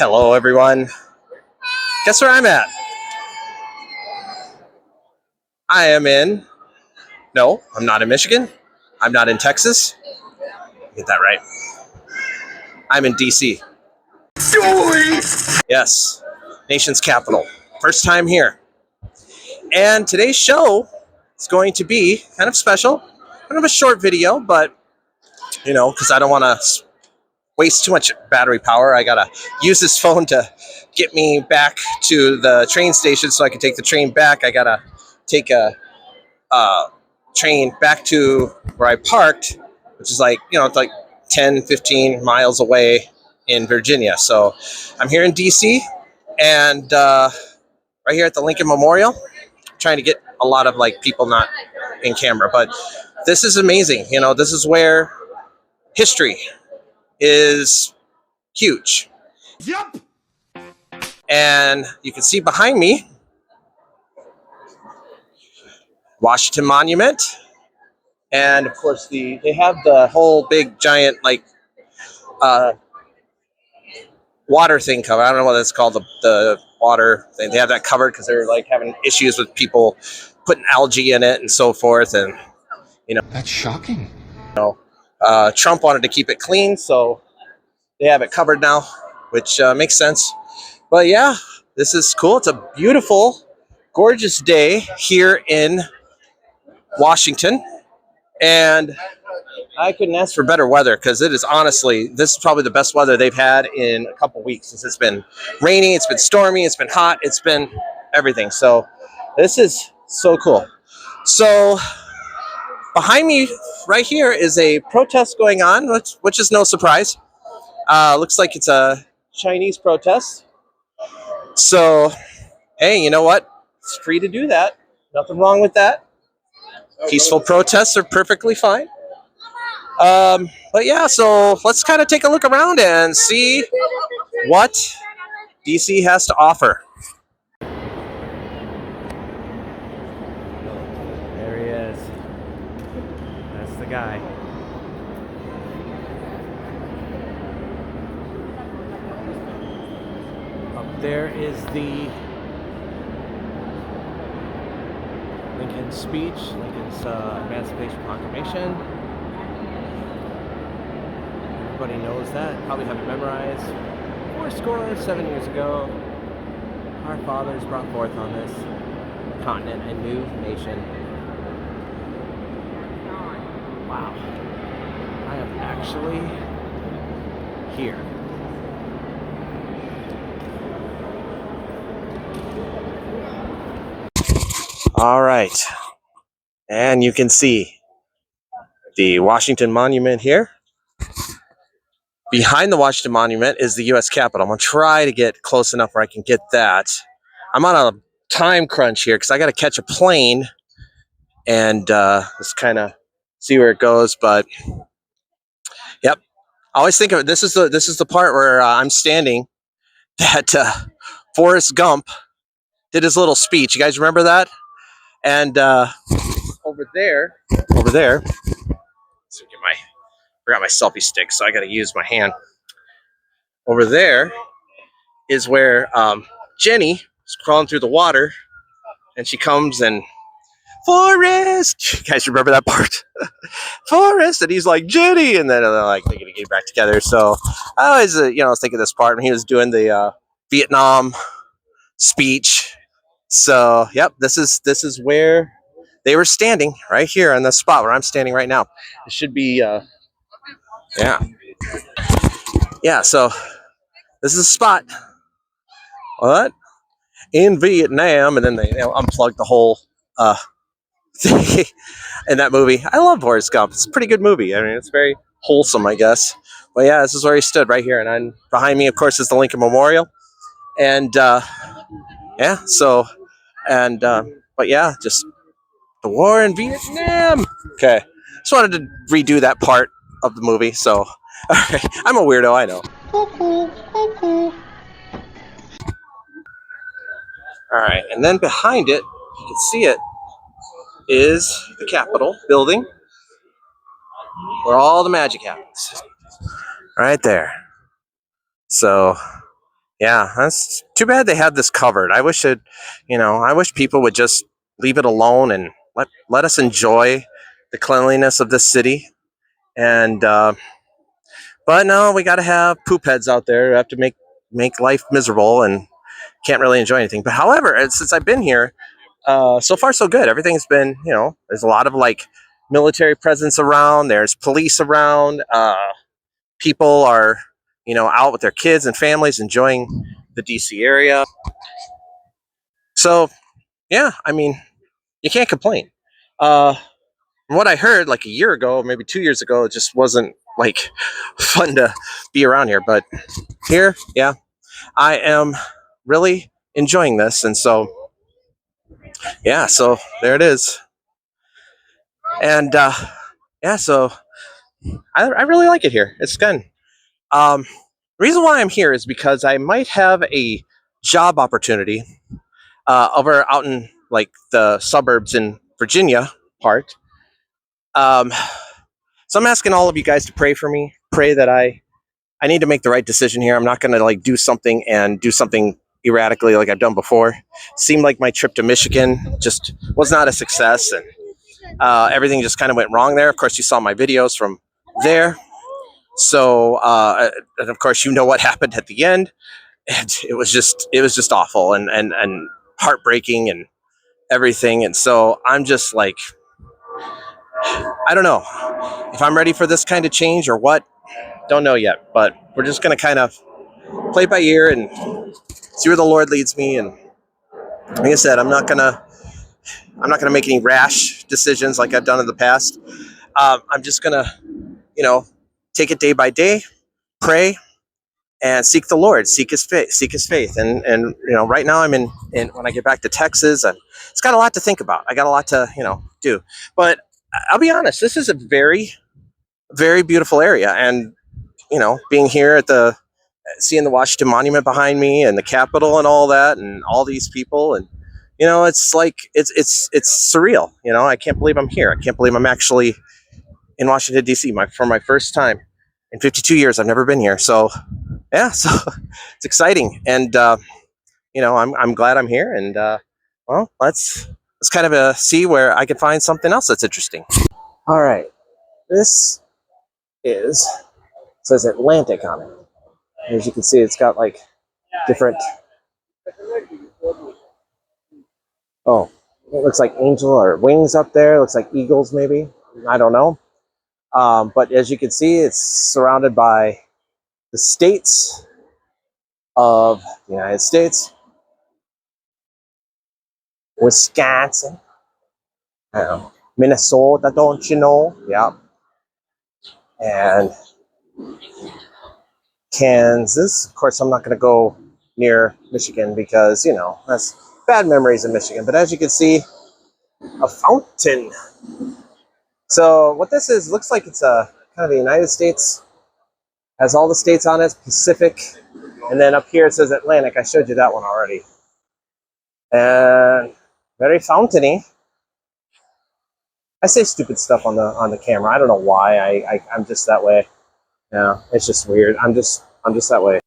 Hello, everyone. Guess where I'm at? I am in. No, I'm not in Michigan. I'm not in Texas. Get that right. I'm in DC. Yes, nation's capital. First time here. And today's show is going to be kind of special. Kind of a short video, but because I don't want to waste too much battery power, I gotta use this phone to get me back to the train station so I can take the train back. I gotta take a train back to where I parked, which is it's like 10, 15 miles away in Virginia. So I'm here in DC and right here at the Lincoln Memorial, trying to get a lot of people not in camera, but this is amazing. This is where history is huge. Yep. And you can see behind me, Washington Monument. And of course, they have the whole big giant water thing covered. I don't know what it's called, the water thing. They have that covered because they're having issues with people putting algae in it and so forth. And That's shocking. Trump wanted to keep it clean, so they have it covered now, which makes sense. But yeah, this is cool. It's a beautiful, gorgeous day here in Washington. And I couldn't ask for better weather because it is honestly, this is probably the best weather they've had in a couple weeks since it's been rainy, it's been stormy, it's been hot, it's been everything. So this is so cool. So behind me right here is a protest going on, which is no surprise. Looks like it's a Chinese protest. So, hey, you know what? It's free to do that. Nothing wrong with that. Peaceful protests are perfectly fine. But yeah, so let's kind of take a look around and see what DC has to offer. There he is. That's the guy. Up there is the Lincoln speech, Lincoln's Emancipation Proclamation. Everybody knows that, probably have it memorized. 7 years ago, our fathers brought forth on this continent a new nation. Wow. I am actually here. All right. And you can see the Washington Monument here. Behind the Washington Monument is the U.S. Capitol. I'm going to try to get close enough where I can get that. I'm on a time crunch here because I got to catch a plane and just kind of see where it goes. But yep, I always think of it. This is the part where I'm standing that Forrest Gump did his little speech. You guys remember that? And over there. So forgot my selfie stick, so I got to use my hand. Over there is where Jenny is crawling through the water, and she comes and Forrest. You guys remember that part? Forrest, and he's like Jenny, and then they're like they're gonna get back together. So I always, I was thinking of this part when he was doing the Vietnam speech. So yep, this is where they were standing right here on the spot where I'm standing right now. It should be yeah. So this is a spot. What? In Vietnam, and then they unplugged the whole thing in that movie. I love Forrest Gump. It's a pretty good movie. I mean, it's very wholesome, I guess. But yeah, this is where he stood right here, and I'm behind me, of course, is the Lincoln Memorial, and yeah. So, and but yeah, just the war in Vietnam. Okay, just wanted to redo that part of the movie. So, I'm a weirdo, I know. All right, and then behind it, you can see it, is the Capitol building, where all the magic happens. Right there. So, Yeah, that's too bad they had this covered. I wish I wish people would just leave it alone and let us enjoy the cleanliness of this city. And but no, we got to have poop heads out there who have to make life miserable and can't really enjoy anything. But however, since I've been here, so far so good. Everything's been, there's a lot of like military presence around. There's police around. People are, out with their kids and families enjoying the DC area. So yeah, I mean, you can't complain. Uh, from what I heard, like a year ago, maybe 2 years ago, it just wasn't like fun to be around here. But here, yeah, I am really enjoying this, and so yeah, so there it is, and yeah, so I really like it here. It's good. The reason why I'm here is because I might have a job opportunity over out in like the suburbs in Virginia part. Um, so I'm asking all of you guys to pray for me. Pray that I need to make the right decision here. I'm not going to like do something and do something erratically like I've done before. Seemed like my trip to Michigan just was not a success, and everything just kind of went wrong there. Of course, you saw my videos from there. So, and of course, you know what happened at the end, and it was just awful and heartbreaking and everything. And so I'm just like, I don't know if I'm ready for this kind of change or what. Don't know yet, but we're just gonna kind of play by ear and see where the Lord leads me. And like I said, I'm not gonna make any rash decisions like I've done in the past. I'm just gonna, you know, take it day by day, pray, and seek the Lord, seek His faith. And right now I'm in when I get back to Texas, and it's got a lot to think about. I got a lot to do, but I'll be honest, this is a very very beautiful area, and being here at the seeing the Washington Monument behind me and the Capitol and all that, and all these people, and it's like it's surreal. I can't believe I'm here. I can't believe I'm actually in Washington D.C. For my first time in 52 years. I've never been here, so yeah, so it's exciting, and I'm glad I'm here, and well, let's kind of see where I can find something else that's interesting. All right, this is says Atlantic on it. As you can see, it's got like different. Oh, it looks like angel or wings up there. It looks like eagles, maybe. I don't know. But as you can see, it's surrounded by the states of the United States. Wisconsin, Minnesota, don't you know? Yeah. And Kansas. Of course, I'm not going to go near Michigan because, that's bad memories of Michigan. But as you can see, a fountain. So what this is, looks like it's a kind of the United States. Has all the states on it, Pacific. And then up here it says Atlantic. I showed you that one already. And very fountainy. I say stupid stuff on the camera. I don't know why. I'm just that way. Yeah, it's just weird. I'm just that way.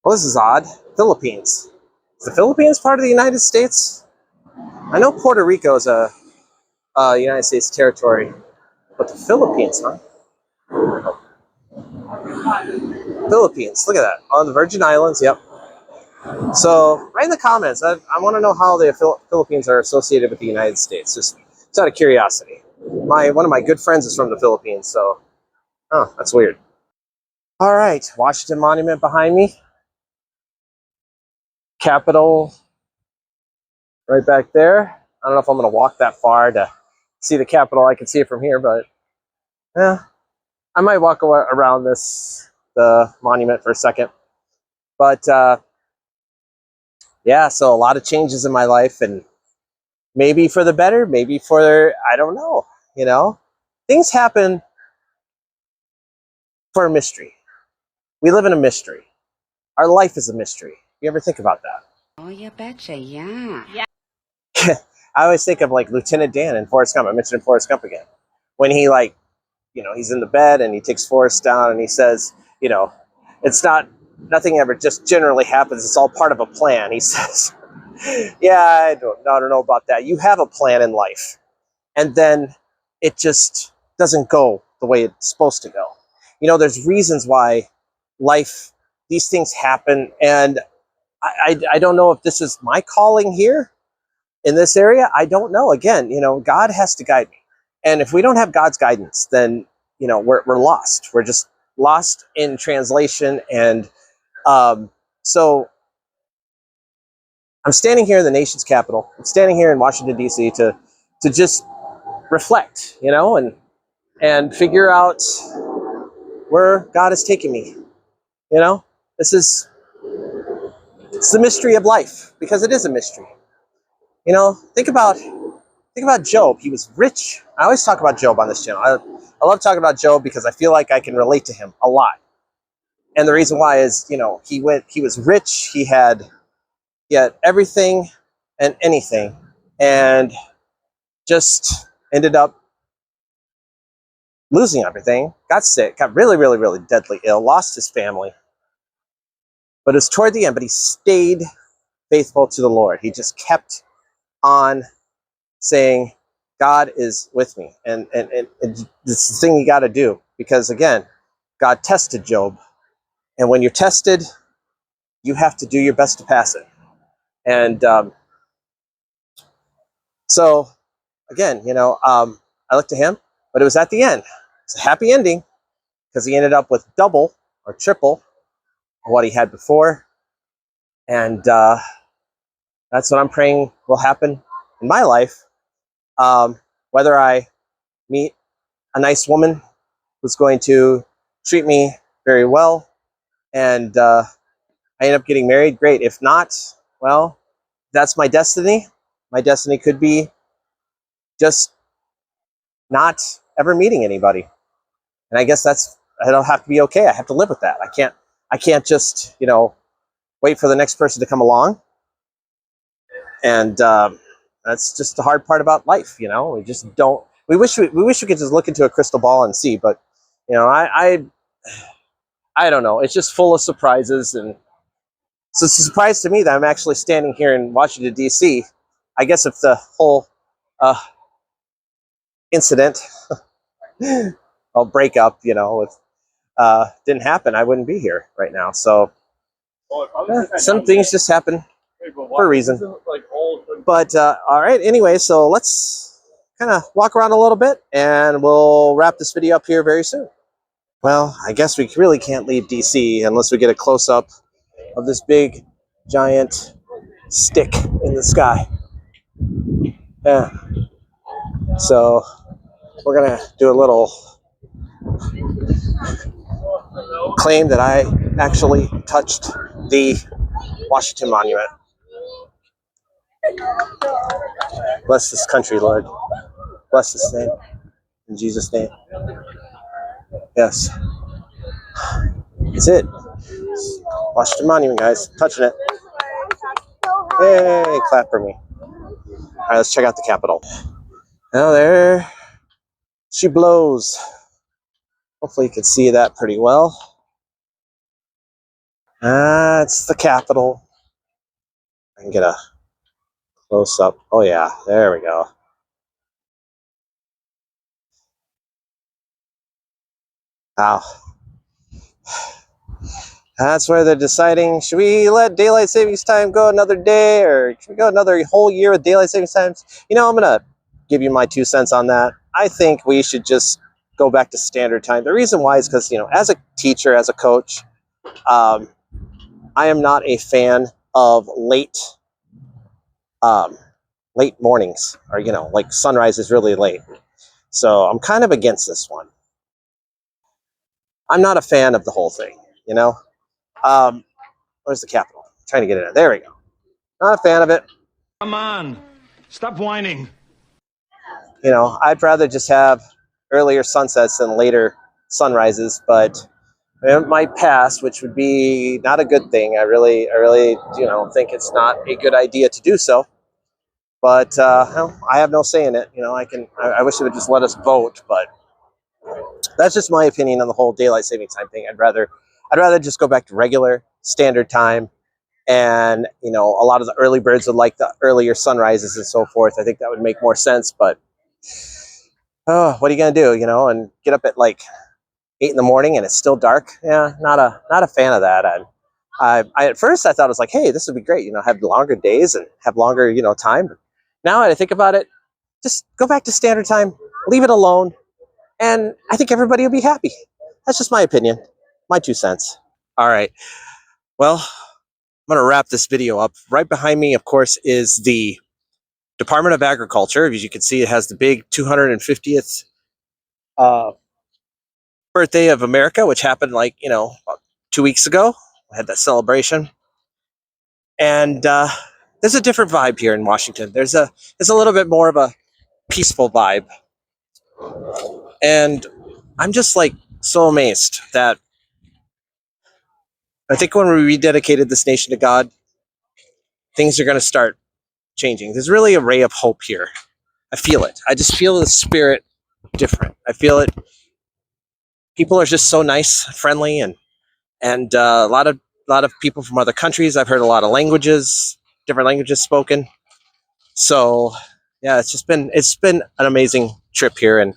Well, this is odd. Philippines. Is the Philippines part of the United States? I know Puerto Rico is a United States territory, but the Philippines, huh? Philippines. Look at that. On the Virgin Islands. Yep. So, write in the comments. I want to know how the Philippines are associated with the United States. Just out of curiosity. One of my good friends is from the Philippines, so that's weird. All right, Washington Monument behind me. Capitol right back there. I don't know if I'm going to walk that far to see the Capitol. I can see it from here, but yeah, I might walk around the monument for a second. But yeah, so a lot of changes in my life, and maybe for the better, maybe I don't know. Things happen for a mystery. We live in a mystery. Our life is a mystery. You ever think about that? Oh, you betcha, yeah. I always think of like Lieutenant Dan in Forrest Gump. I mentioned Forrest Gump again. When he he's in the bed and he takes Forrest down and he says, it's not nothing ever just generally happens. It's all part of a plan, he says. Yeah, I don't know about that. You have a plan in life, and then it just doesn't go the way it's supposed to go. You know, there's reasons why these things happen, and I don't know if this is my calling here in this area. I don't know. Again, you know, God has to guide me. And if we don't have God's guidance, then, you know, we're lost. We're just lost in translation. And so I'm standing here in the nation's capital. I'm standing here in Washington, D.C. to just reflect, you know, and figure out where God is taking me. You know, it's the mystery of life, because it is a mystery. You know, think about Job. He was rich. I always talk about Job on this channel. I love talking about Job because I feel like I can relate to him a lot. And the reason why is, you know, he was rich. He had everything and anything, and just ended up losing everything, got sick, got really, really, really deadly ill, lost his family. But it was toward the end, but he stayed faithful to the Lord. He just kept on saying, God is with me. And it's the thing you got to do, because again, God tested Job. And when you're tested, you have to do your best to pass it. And so again, you know, I looked to him, but it was at the end. It's a happy ending, because he ended up with double or triple what he had before. And that's what I'm praying will happen in my life. Whether I meet a nice woman who's going to treat me very well, and I end up getting married, great. If not, well, that's my destiny. My destiny could be just not ever meeting anybody. And I guess it'll have to be okay. I have to live with that. I can't just, you know, wait for the next person to come along. And that's just the hard part about life, you know. We just don't. We wish we could just look into a crystal ball and see, but you know, I don't know. It's just full of surprises, and so it's a surprise to me that I'm actually standing here in Washington, D.C. I guess if the whole incident, I'll break up, you know, with didn't happen, I wouldn't be here right now. So some things just happen for a reason. But all right, anyway, so let's kind of walk around a little bit, and we'll wrap this video up here very soon. Well, I guess we really can't leave DC unless we get a close-up of this big, giant stick in the sky. Yeah. So we're gonna do a little claim that I actually touched the Washington Monument. Bless this country, Lord. Bless this name. In Jesus' name. Yes. That's it. Washington Monument, guys. Touching it. Hey, clap for me. All right, let's check out the Capitol. Now there she blows. Hopefully you can see that pretty well. It's the Capitol. I can get a close up. Oh yeah, there we go. Wow. That's where they're deciding, should we let daylight savings time go another day, or should we go another whole year with daylight savings times? You know, I'm going to give you my 2 cents on that. I think we should just go back to standard time. The reason why is because, you know, as a teacher, as a coach, I am not a fan of late mornings, or, you know, like sunrise is really late. So I'm kind of against this one. I'm not a fan of the whole thing, you know. Where's the Capitol? I'm trying to get it in. There we go. Not a fan of it. Come on. Stop whining. You know, I'd rather just have earlier sunsets than later sunrises, but it might pass, which would be not a good thing. I really, you know, think it's not a good idea to do so. But well, I have no say in it. You know, I wish they would just let us vote, but that's just my opinion on the whole daylight saving time thing. I'd rather I'd rather just go back to regular standard time. And, you know, a lot of the early birds would like the earlier sunrises and so forth. I think that would make more sense. But, oh, what are you going to do, you know, and get up at like 8 in the morning and it's still dark? Yeah, not a fan of that. And I at first I thought it was like, hey, this would be great, you know, have longer days and have longer, you know, time. Now I think about it, just go back to standard time, leave it alone, and I think everybody will be happy. That's just my opinion, my 2 cents. All right, well, I'm going to wrap this video up. Right behind me, of course, is the Department of Agriculture. As you can see, it has the big 250th birthday of America, which happened like, you know, about 2 weeks ago. I had that celebration. And there's a different vibe here in Washington. There's a little bit more of a peaceful vibe. And I'm just like so amazed that I think when we rededicated this nation to God, things are going to start changing. There's really a ray of hope here. I feel it. I just feel the spirit different. I feel it. People are just so nice, friendly, and a lot of people from other countries. I've heard a lot of languages, different languages spoken. So yeah, it's been an amazing trip here, and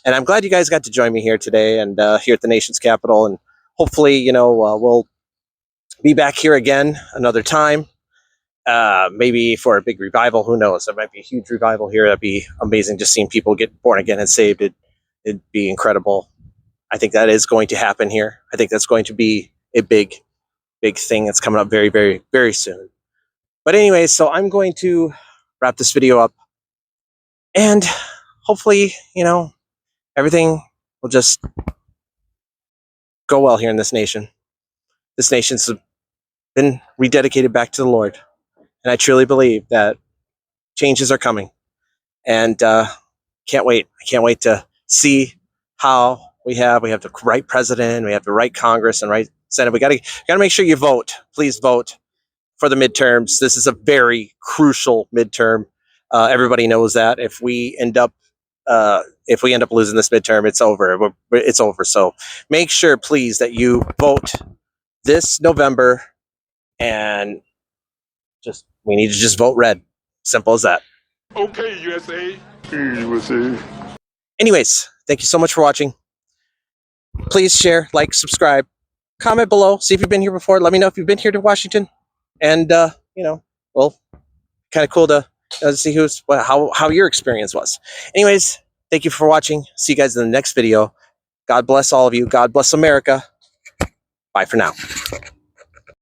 I'm glad you guys got to join me here today and here at the nation's capital. And hopefully, you know, we'll be back here again another time. Maybe for a big revival. Who knows? There might be a huge revival here. That'd be amazing. Just seeing people get born again and saved. It'd be incredible. I think that is going to happen here. I think that's going to be a big thing that's coming up very, very, very soon. But anyway, so I'm going to wrap this video up, and hopefully, you know, everything will just go well here in this nation. This nation's been rededicated back to the Lord. And I truly believe that changes are coming. And can't wait. I can't wait to see how we have the right president, we have the right Congress and right Senate. We gotta make sure you vote. Please vote for the midterms. This is a very crucial midterm. Everybody knows that. If we end up losing this midterm, it's over. It's over. So make sure, please, that you vote this November, and we need to just vote red. Simple as that. Okay, USA. USA. Anyways, thank you so much for watching. Please share, like, subscribe, comment below. See if you've been here before. Let me know if you've been here to Washington. And, you know, well, kind of cool to see how your experience was. Anyways, thank you for watching. See you guys in the next video. God bless all of you. God bless America. Bye for now.